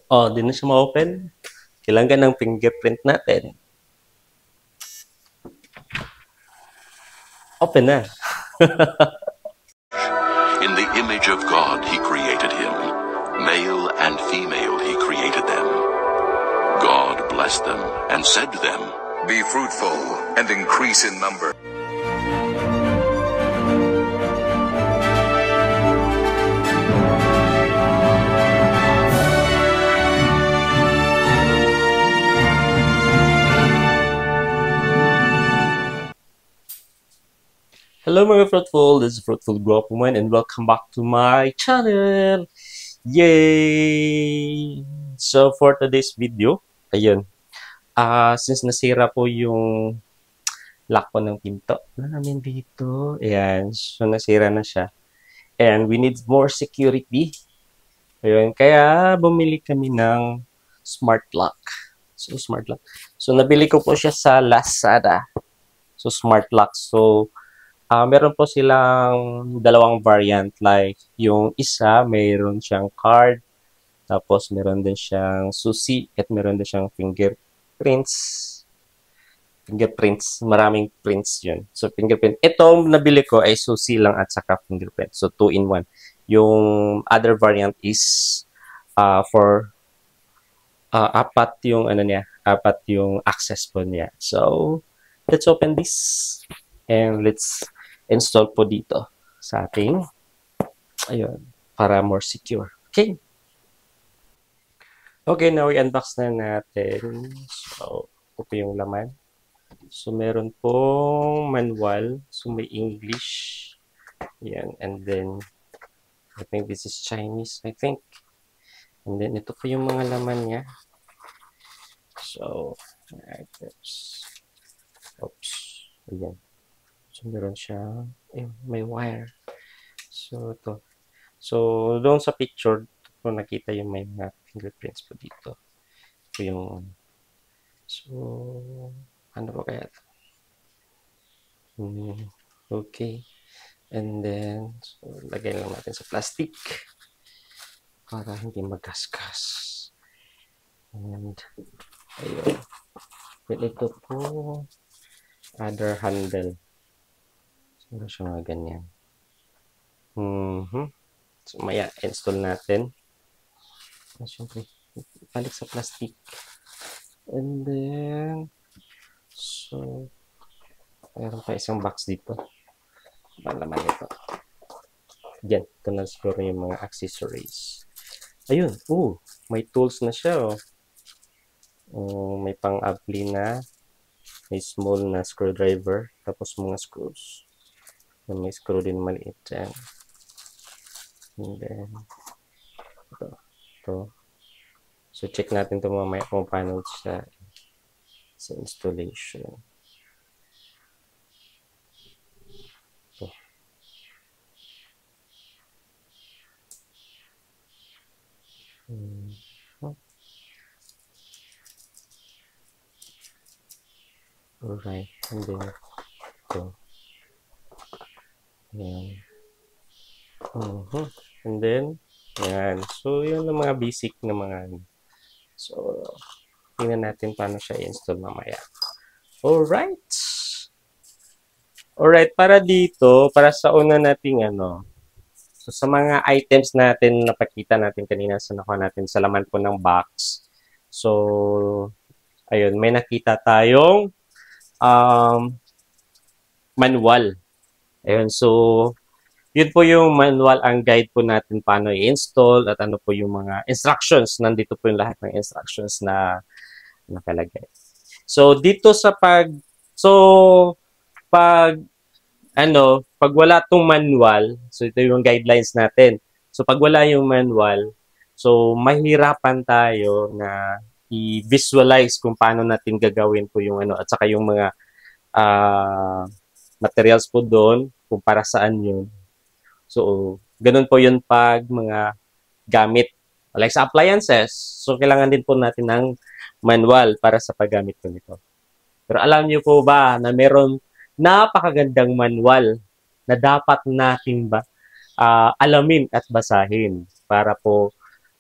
Oh, di na siya ma-open. Kailangan ng fingerprint natin. Open na. In the image of God he created him. Male and female he created them. God blessed them and said to them, "Be fruitful and increase in number." Hello mga Fruitful, this is Fruitful Gwapo Man and welcome back to my channel! Yay! So for today's video, ayun, since nasira po yung lock po ng pinto namin dito, ayan, so nasira na siya. And we need more security. Ayun, kaya bumili kami ng smart lock. So smart lock. So nabili ko po siya sa Lazada. So smart lock. So meron po silang dalawang variant, like yung isa mayroon siyang card, tapos meron din siyang susi, at meron din siyang fingerprints, maraming prints yun. So fingerprint, ito nabili ko ay susi lang at saka fingerprint, so 2-in-1. Yung other variant is for apat yung apat yung access po niya. So let's open this and let's install po dito sa ating, ayun, para more secure. Okay. Okay, now i-unbox na natin. So, ito po yung laman. So, meron pong manual. So, may English. Yan. And then, I think this is Chinese, I think. And then, ito po yung mga laman niya. So, oops. Ayan. So, meron siya, may wire. So, ito. So, doon sa picture, po nakita yung may mga fingerprints po dito. Ito yung, so, ano ba kaya ito? Okay. And then, so, lagay lang natin sa plastic para hindi magasgas. And, ayun. Then, ito po, other handle. Siguro siya mga ganyan. So, maya, install natin. So, siyempre, balik sa plastic. And then, so, mayroon pa isang box dito. Malaman ito. Diyan, ito na siguro yung mga accessories. Ayun, may tools na siya, may pang-apply na, may small na screwdriver, tapos mga screws. May screw din maliit dyan. And then, ito. So, check natin ito mamaya kung paano siya sa installation. Ito. Alright. And then, ito. Ayan. And then, ayan. So, yun ang mga basic na mga, so, tingnan natin paano siya i-install mamaya. Alright. Alright, para dito, para sa una nating so sa mga items natin na pakita natin kanina sa nakuha natin sa laman po ng box. So, ayun, may nakita tayong manual. Ayun, so, yun po yung manual, ang guide po natin paano i-install at ano po yung mga instructions. Nandito po yung lahat ng instructions na nakalagay. So, dito sa pag wala tong manual, so ito yung guidelines natin. So, pag wala yung manual, so mahirapan tayo na i-visualize kung paano natin gagawin po yung at saka yung mga materials po doon, kung para saan yun. So, ganun po yun pag mga gamit. Like sa appliances, so kailangan din po natin ng manual para sa paggamit ko nito. Pero alam niyo po ba na meron napakagandang manual na dapat natin alamin at basahin para po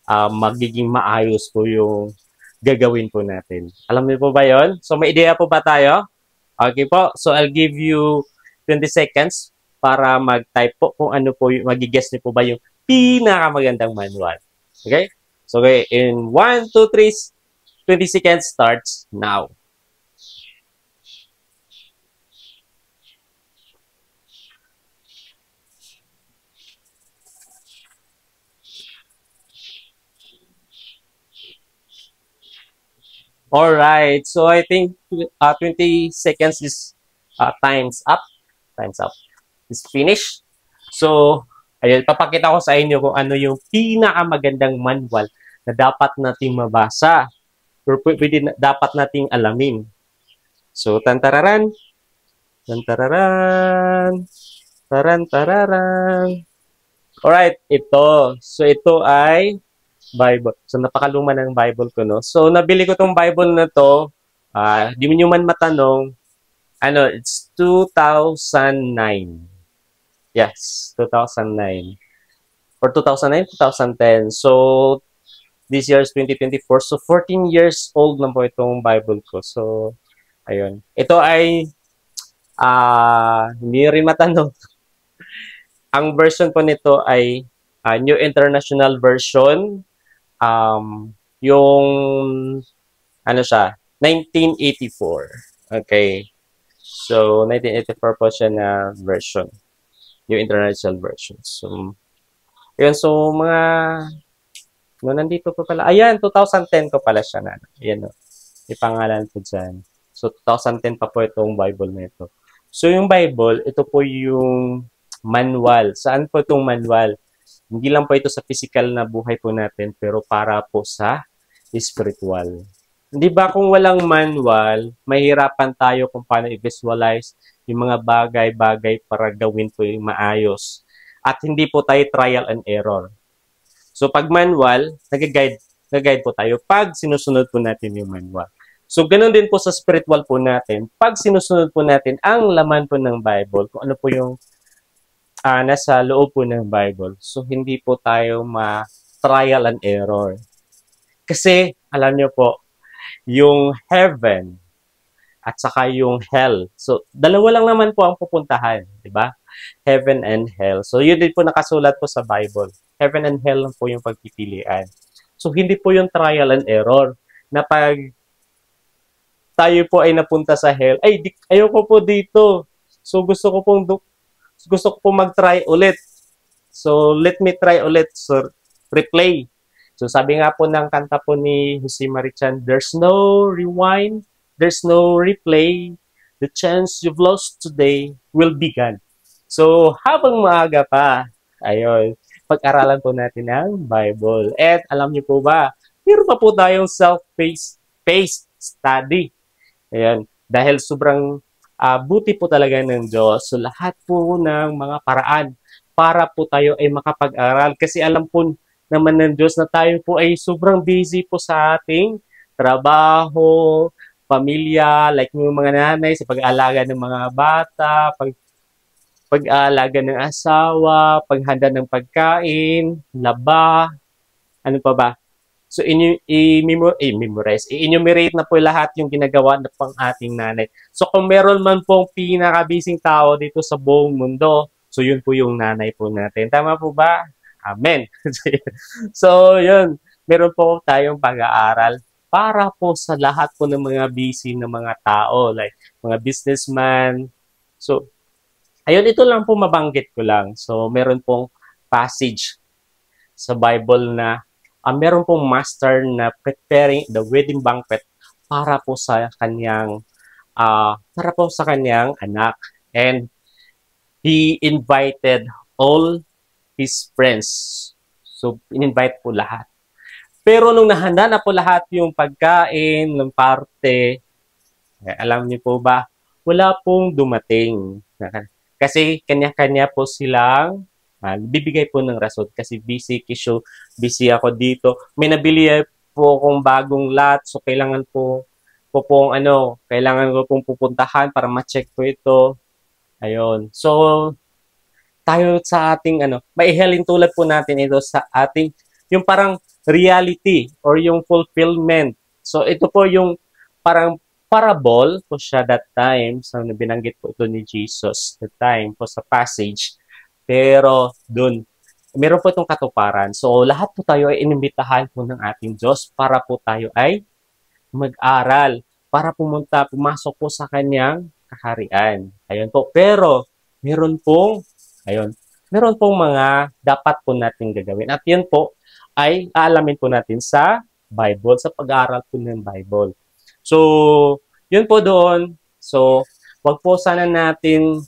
magiging maayos po yung gagawin po natin. Alam niyo po ba yon? So, may ideya po ba tayo? Okay po. So, I'll give you 20 seconds para mag-type po kung ano po yung, mag-guess niyo po ba yung pinakamagandang manual. Okay? So, okay, in 1, 2, 3, 20 seconds starts now. Alright. So, I think 20 seconds is time's up. Time's up. Is finished. So, ayun, papakita ko sa inyo kung ano yung pinakamagandang manual na dapat nating mabasa or dapat nating alamin. So, tantararan, tantararan, tarantararan. Alright, ito. So, ito ay Bible. So, napakaluma ng Bible ko, no? So, nabili ko tong Bible na to. Di mo man matanong, it's 2009. Yes, 2009. Or 2009, 2010. So, this year is 2024. So, 14 years old na po itong Bible ko. So, ayun. Ito ay, hindi rin matanong. Ang version po nito ay New International Version. Yung, 1984. Okay. So, 1984 po siya na version. New International Version. So, yun. So, nandito po pala. Ayan, 2010 ko pala siya na. Ayan, no. May pangalan po dyan. So, 2010 pa po itong Bible na ito. So, yung Bible, ito po yung manual. Saan po itong manual? Hindi lang po ito sa physical na buhay po natin, pero para po sa spiritual. Hindi ba kung walang manual, mahirapan tayo kung paano i-visualize yung mga bagay-bagay para gawin po yung maayos. At hindi po tayo trial and error. So, pag manual, nag-guide po tayo pag sinusunod po natin yung manual. So, ganun din po sa spiritual po natin. Pag sinusunod po natin ang laman po ng Bible, kung ano po yung nasa loob po ng Bible. So, hindi po tayo ma-trial and error. Kasi, alam nyo po, yung heaven at saka yung hell. So, dalawa lang naman po ang pupuntahan. Diba? Heaven and hell. So, yun din po nakasulat po sa Bible. Heaven and hell lang po yung pagpipilian. So, hindi po yung trial and error na pag tayo po ay napunta sa hell, ayoko po dito. So, gusto ko pong mag-try ulit. So, let me try ulit. So, replay. So, sabi nga po ng kanta po ni Jose Marichan, there's no rewind, there's no replay. The chance you've lost today will be gone. So, habang maaga pa, ayun, pag-aralan po natin ang Bible. At alam niyo po ba, meron pa po tayong self-paced study. Ayan, dahil sobrang buti po talaga ng Diyos. So, lahat po ng mga paraan para po tayo ay makapag-aral. Kasi alam po naman ng Diyos na tayo po ay sobrang busy po sa ating trabaho, pamilya, like yung mga nanay sa pag-aalaga ng mga bata, pag-aalaga ng asawa, paghanda ng pagkain, laba, ano pa ba? So, i-memorize, i-enumerate na po lahat yung ginagawa na pang ating nanay. So, kung meron man pong pinakabising tao dito sa buong mundo, so yun po yung nanay po natin. Tama po ba? Amen. So, yun. Meron po tayong pag-aaral para po sa lahat po ng mga busy na mga tao, like mga businessman. So, ayun, ito lang po mabanggit ko lang. So, meron pong passage sa Bible na meron pong master na preparing the wedding banquet para po sa kanyang anak. And he invited all his friends. So, in-invite po lahat. Pero nung nahanda na po lahat yung pagkain ng parte, alam niyo po ba, wala pong dumating. Kasi kanya-kanya po silang bibigay po ng rason. Kasi busy ako dito. May nabili po akong bagong lot. So, kailangan kailangan ko pong pupuntahan para ma-check po ito. Ayun. So, tayo sa ating, maihalin tulad po natin ito sa ating, yung parang reality or yung fulfillment. So ito po yung parang parable po siya that time. So binanggit po ito ni Jesus that time po sa passage. Pero dun, meron po itong katuparan. So lahat po tayo ay inimbitahan po ng ating Diyos para po tayo ay mag-aral, para pumasok po sa kanyang kaharian. Ayun po. Pero ayun, meron pong mga dapat po natin gagawin. At yan po ay aalamin po natin sa Bible, sa pag-aaral po ng Bible. So, yun po doon. So, wag po sana natin,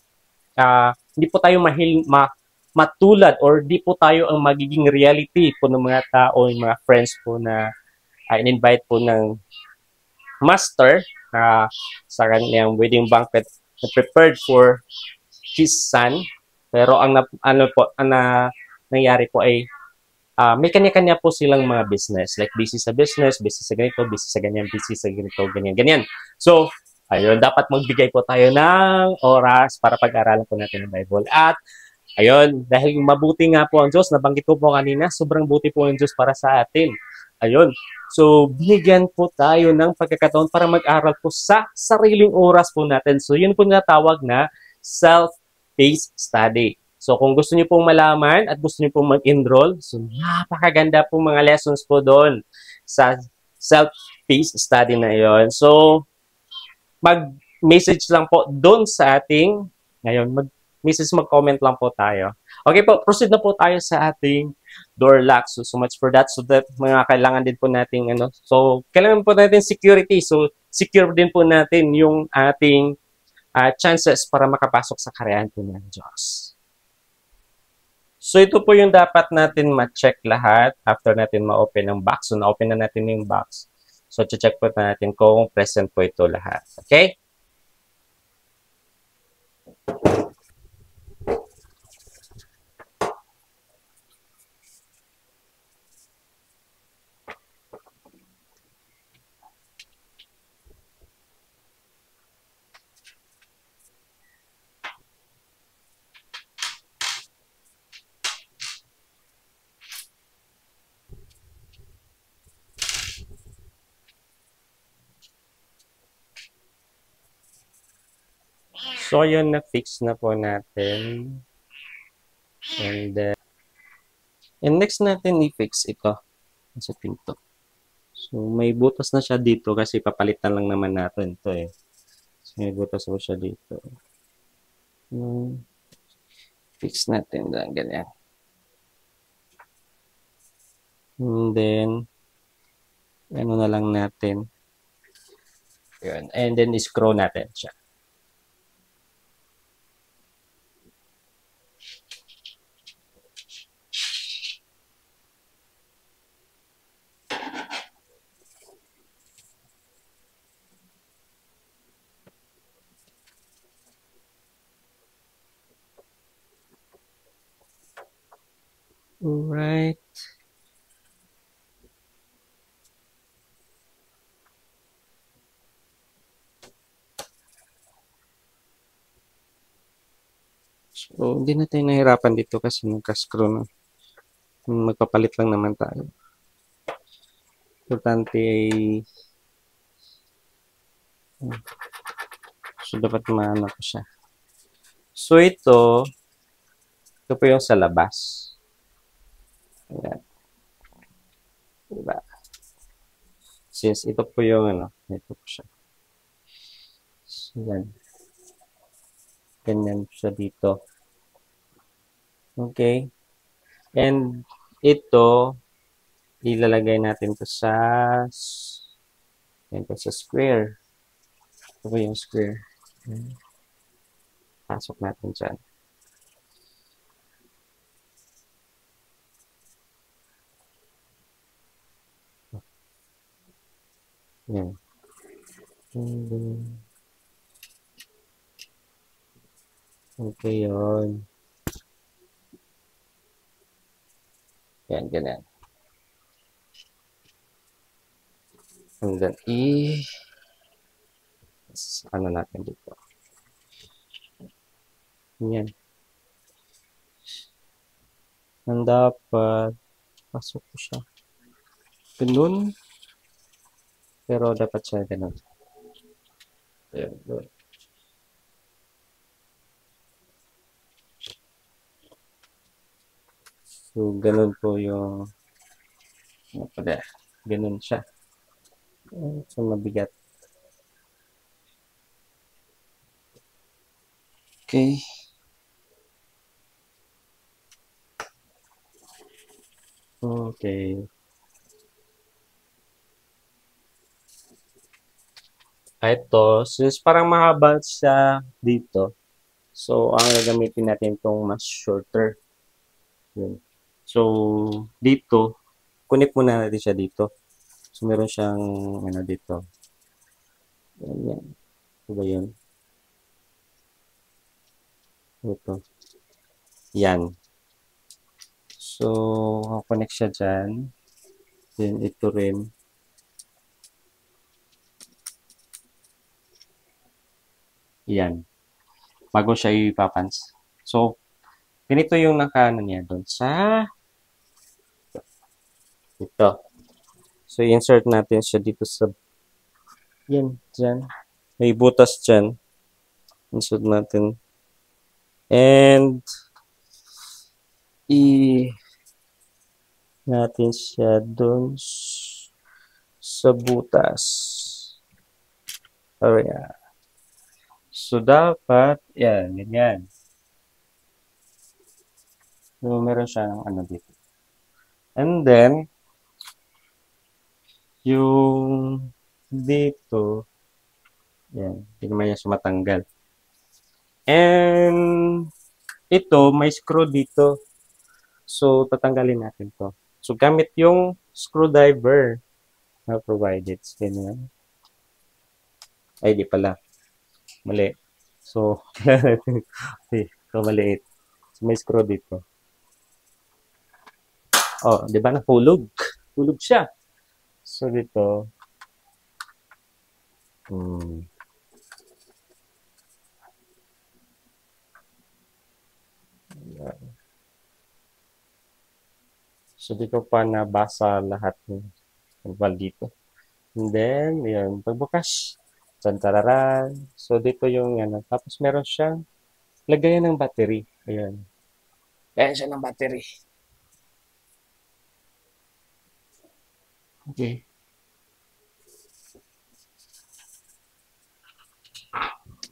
hindi po tayo matulad or di po tayo ang magiging reality po ng mga tao, yung mga friends po na in-invite po ng master sa kanyang wedding banquet na prepared for his son. Pero ang nangyari po ay may kanya-kanya po silang mga business. Like busy sa business, busy sa ganito, busy sa ganyan, busy sa ganito, ganyan. So, ayun, dapat magbigay po tayo ng oras para pag-aralan po natin ang Bible. At ayun, dahil mabuti nga po ang Diyos, nabanggit ko po kanina, sobrang buti po ang Diyos para sa atin. Ayun. So, binigyan po tayo ng pagkakataon para mag-aral po sa sariling oras po natin. So, yun po natawag na self-paced study. So, kung gusto niyo pong malaman at gusto niyo pong mag-enroll, so napakaganda po mga lessons po doon sa self-paced study na yon. So, mag-message lang po doon sa ating, ngayon, mag-comment lang po tayo. Okay po, proceed na po tayo sa ating door lock. So much for that. So that mga kailangan din po natin so kailangan po natin security. So secure din po natin yung ating chances para makapasok sa kaharian po ng Diyos. So ito po yung dapat natin ma-check lahat after natin ma-open ang box. So na-open na natin yung box. So check po natin kung present po ito lahat. Okay? So, yun, na-fix na po natin. And next natin i-fix ito sa pinto. So, may butas na siya dito kasi papalitan lang naman natin ito eh. So, may butas po siya dito. Fix natin lang ganyan. And then, ano na lang natin. Yun. And then, screw natin siya. Alright. So, hindi na tayo nahirapan dito kasi nagka-screw na. Magpapalit lang naman tayo. Importante ay so, dapat maano ko siya. So, ito po yung sa labas. Ayan. Diba? Since ito po yung ito po siya. So, yan. Ganyan siya dito. Okay. And ito, ilalagay natin to sa square. Ito po yung square. Pasok natin dyan. Yan. Okay, yun. Yan, ganyan. And then, ano natin dito. Yan. Ang dapat, Pasok ko siya. Ganun. Pero dapat siya ganun. Ayan, ganun. So, ganun po yung ano pala, ganun siya. So, mabigat. Okay. Okay. Ito, since parang mahaba siya dito, so, ang gagamitin natin itong mas shorter. Yun. So, dito, connect muna natin siya dito. So, meron siyang, ano dito. Yan, yan. Ito ba yun? Ito. Yan. So, connect siya dyan. Then, ito rin. Yan. Bago siya ipapans. So, ganito yung nakaano niya doon sa ito. So, insert natin siya dito sa yan, dyan. May butas dyan. Insert natin. And, natin siya doon sa butas. Ayan. So, dapat, yan, ganyan. So, meron siyang ano dito. And then, yung dito, yan, hindi naman yan sumatanggal. And, ito, may screw dito. So, tatanggalin natin to. So, gamit yung screwdriver na provided. Ganyan. Ay, di pala. Mali. So, ito maliit. So, may screw dito. Oh, di ba nahulog? Hulog siya. So, dito. So, dito pa nabasa lahat ng wall dito. And then, yun, pagbukas, tantararan. So, dito yung, ano, tapos meron siyang lagayan ng battery. Ayan. Lagayan siya ng battery. Okay.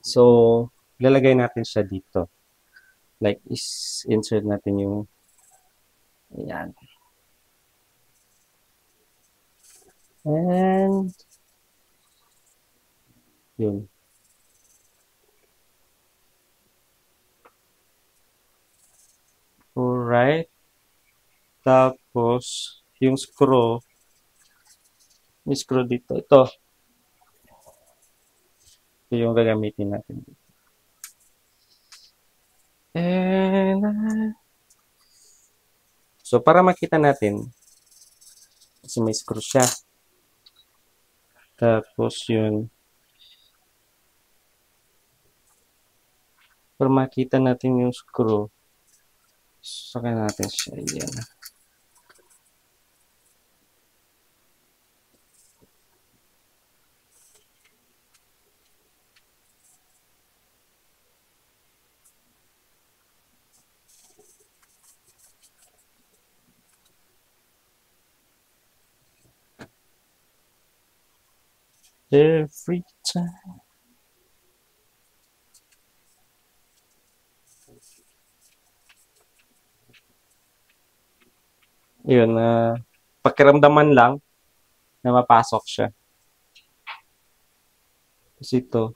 So, lalagay natin siya dito. Like, insert natin yung, ayan. And, yun. Alright. Tapos, yung screw, may screw dito. Ito yung gagamitin natin. And, so, para makita natin, kasi may screw siya. Tapos, yun. Para makita natin yung screw, saka natin siya. Yan. Every time. Yun, pakiramdaman lang na mapasok siya. Kasi ito,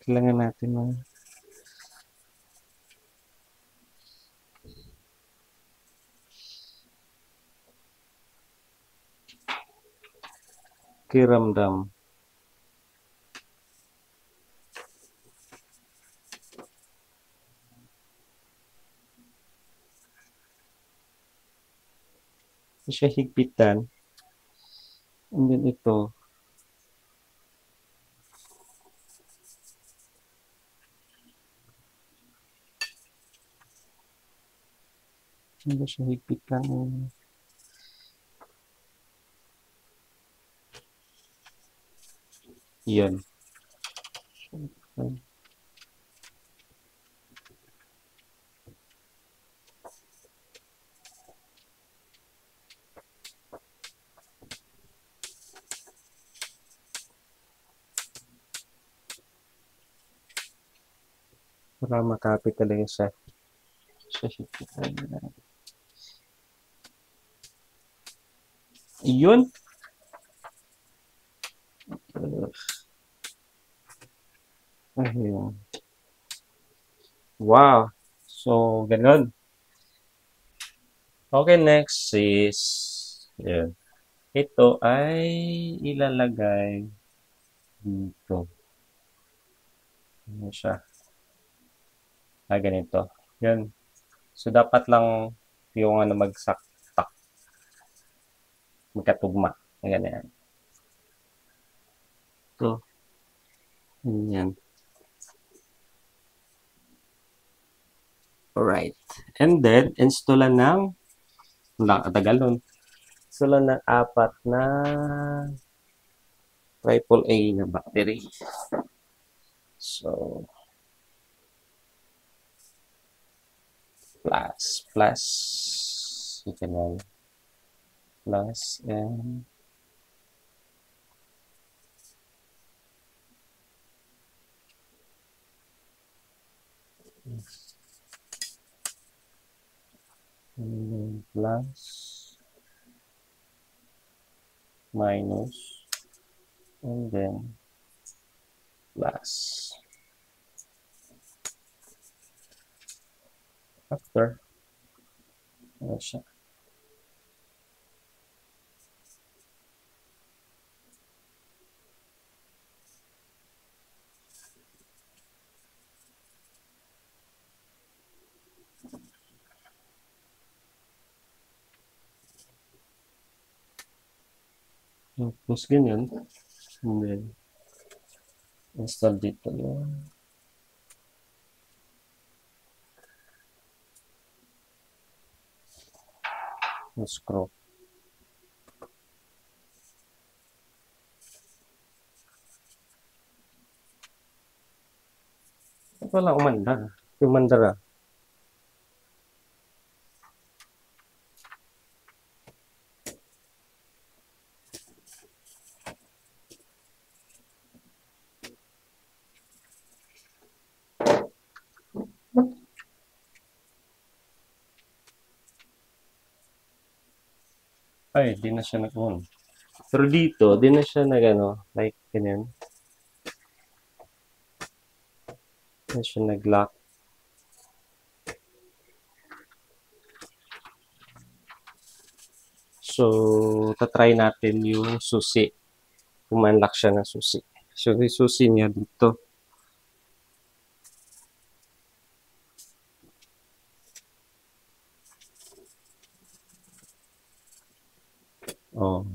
kailangan natin na pakiramdam. Hindi siya higpitan. And then ito, hindi siya higpitan. Yun. Para makapit talaga siya. Yun. Ayun. Wow. So, ganun. Okay, next is, yun. Ito ay ilalagay dito. Ano siya? Ganito. Yun. So, dapat lang yung ano magsaktak. Magkatugma. Ganyan. So, yan. Alright. And then, installan ng, wala katagal nun. Installan ng 4 na AAA na battery. So, plus, you can run plus and plus minus and then plus after ano siya. Tapos ganyan. And then, install dito yun. Scroll. Wala umandar. Umandar ah. Ay, di na siya nag-on. Pero dito, di na siya nag-ano, like, ganyan. Di na siya nag-lock. So, tatry natin yung susi. Kumanlock siya ng susi. So, yung susi niya dito. Oh.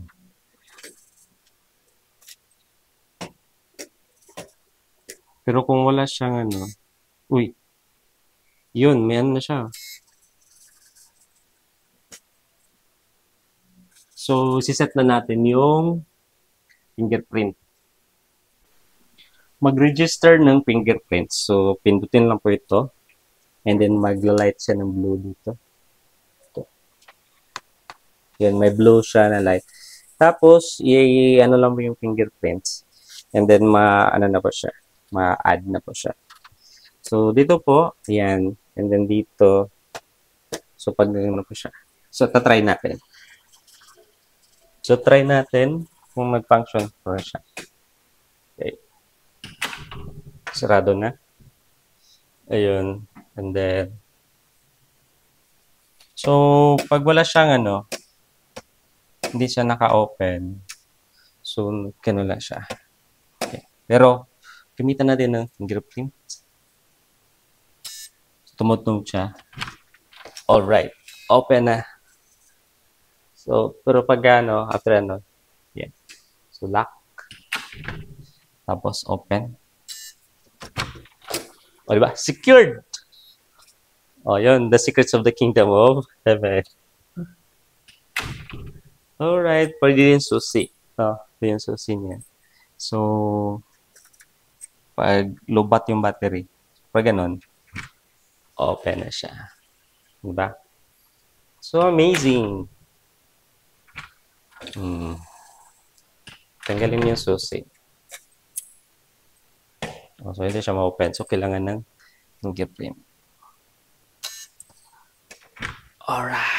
Pero kung wala siyang ano, uy, yun, may ano na siya. So, siset na natin yung fingerprint. Mag-register ng fingerprint. So, pindutin lang po ito. And then, mag-light siya ng blue dito. Ito. Yan, may blue siya na light. Tapos, ano lang po yung fingerprints. And then, ano na po siya. Ma-add na po siya. So, dito po, yan. And then, dito. So, pag ano po siya. So, tatry natin. So, try natin kung mag-function po siya. Okay. Sarado na. Ayun. And then, so, pag wala siyang ano, hindi siya naka-open. So, kanula siya. Okay. Pero, gamitan natin ng fingerprint. Tumutong siya. Alright. Open na. So, pero pag ano, after ano, yan. So, lock. Tapos, open. O, diba? Secured! O, yun. The secrets of the kingdom of heaven. Alright. Pwede din susi. Ito yung susi niya. So, Pag lobat yung battery, pag ganun, open na siya. Diba? So, amazing. Tanggalin yung susi. So, hindi siya ma-open. So, kailangan ng fingerprint. Alright.